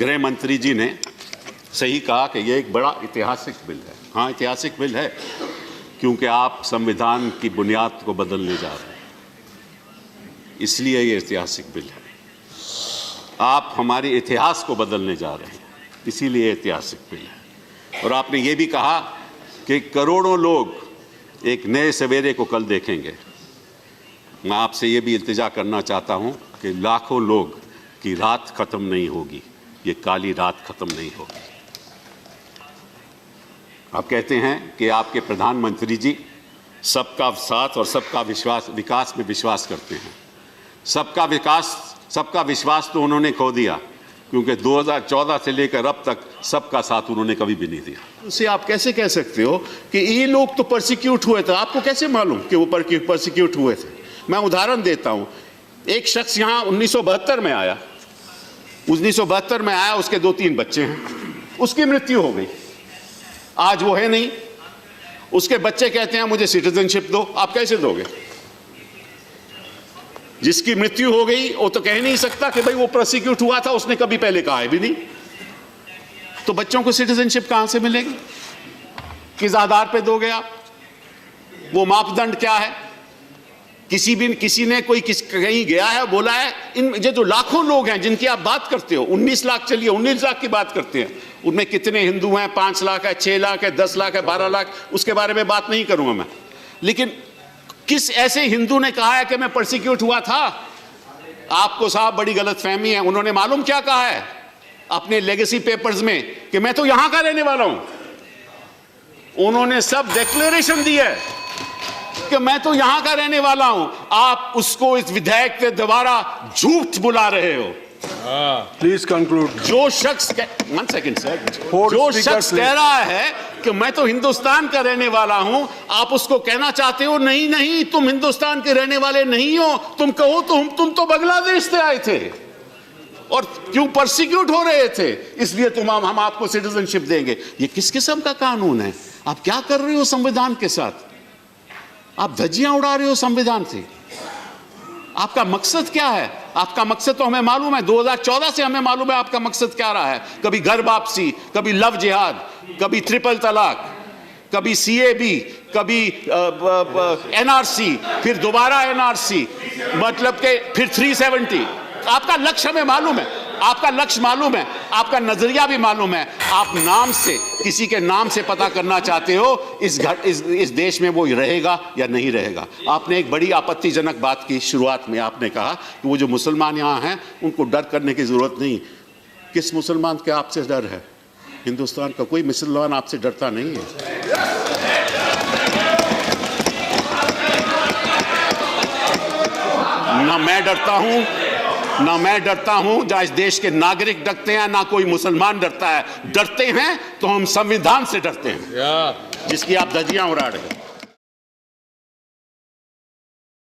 गृह मंत्री जी ने सही कहा कि यह एक बड़ा ऐतिहासिक बिल है। हाँ, ऐतिहासिक बिल है क्योंकि आप संविधान की बुनियाद को बदलने जा रहे हैं, इसलिए ये ऐतिहासिक बिल है। आप हमारे इतिहास को बदलने जा रहे हैं, इसीलिए ऐतिहासिक बिल है। और आपने ये भी कहा कि करोड़ों लोग एक नए सवेरे को कल देखेंगे। मैं आपसे ये भी इल्तिजा करना चाहता हूँ कि लाखों लोग की रात खत्म नहीं होगी, ये काली रात खत्म नहीं होगी। आप कहते हैं कि आपके प्रधानमंत्री जी सबका साथ और सबका विकास में विश्वास करते हैं। सबका विश्वास तो उन्होंने खो दिया, क्योंकि 2014 से लेकर अब तक सबका साथ उन्होंने कभी भी नहीं दिया। उसे आप कैसे कह सकते हो कि ये लोग तो परसिक्यूट हुए थे? आपको कैसे मालूम कि वो परसिक्यूट हुए थे? मैं उदाहरण देता हूं। एक शख्स यहां 1972 में आया, 1972 में आया, उसके 2-3 बच्चे हैं, उसकी मृत्यु हो गई, आज वो है नहीं। उसके बच्चे कहते हैं मुझे सिटीजनशिप दो। आप कैसे दोगे? जिसकी मृत्यु हो गई वो तो कह नहीं सकता कि भाई वो प्रोसिक्यूट हुआ था, उसने कभी पहले कहा है भी नहीं। तो बच्चों को सिटीजनशिप कहां से मिलेगी? किस आधार पे दोगे आप? वो मापदंड क्या है? किसी ने कहीं गया है, बोला है? इन जो लाखों लोग हैं जिनकी आप बात करते हो, 19 लाख, चलिए 19 लाख की बात करते हैं, उनमें कितने हिंदू हैं? 5 लाख है, 6 लाख है, 10 लाख है, 12 लाख, उसके बारे में बात नहीं करूंगा मैं। लेकिन किस ऐसे हिंदू ने कहा है कि मैं परसिक्यूट हुआ था? आपको साहब बड़ी गलतफहमी है। उन्होंने मालूम क्या कहा है अपने लेगेसी पेपर्स में? कि मैं तो यहां का रहने वाला हूं। उन्होंने सब डिक्लेरेशन दी है कि मैं तो यहां का रहने वाला हूं। आप उसको इस विधेयक के द्वारा झूठ बुला रहे हो। Please conclude. जो शख्स वन सेकंड सर, जो शख्स कह रहा है कि मैं तो हिंदुस्तान का रहने वाला हूं, आप उसको कहना चाहते हो नहीं नहीं तुम हिंदुस्तान के रहने वाले नहीं हो। तुम कहो तो तुम तो बांग्लादेश से आए थे और क्यों परसिक्यूट हो रहे थे, इसलिए हम आपको सिटीजनशिप देंगे। ये किस किस्म का कानून है? आप क्या कर रहे हो संविधान के साथ? आप धज्जियां उड़ा रहे हो संविधान से। आपका मकसद क्या है? आपका मकसद तो हमें मालूम है, 2014 से हमें मालूम है आपका मकसद क्या रहा है। कभी घर वापसी, कभी लव जिहाद, कभी ट्रिपल तलाक, कभी सीएबी, कभी एनआरसी, फिर दोबारा एनआरसी, मतलब के फिर 370। आपका लक्ष्य हमें मालूम है, आपका लक्ष्य मालूम है, आपका नजरिया भी मालूम है। आप नाम से, किसी के नाम से पता करना चाहते हो इस देश में वो रहेगा या नहीं रहेगा। आपने एक बड़ी आपत्तिजनक बात की शुरुआत में। आपने कहा कि वो जो मुसलमान यहाँ हैं उनको डर करने की जरूरत नहीं। किस मुसलमान के आपसे डर है? हिंदुस्तान का कोई मुसलमान आपसे डरता नहीं है। ना मैं डरता हूं, ना मैं डरता हूं, जहां इस देश के नागरिक डरते हैं, ना कोई मुसलमान डरता है। डरते हैं तो हम संविधान से डरते हैं, जिसकी आप धज्जियां उड़ा रहे हैं।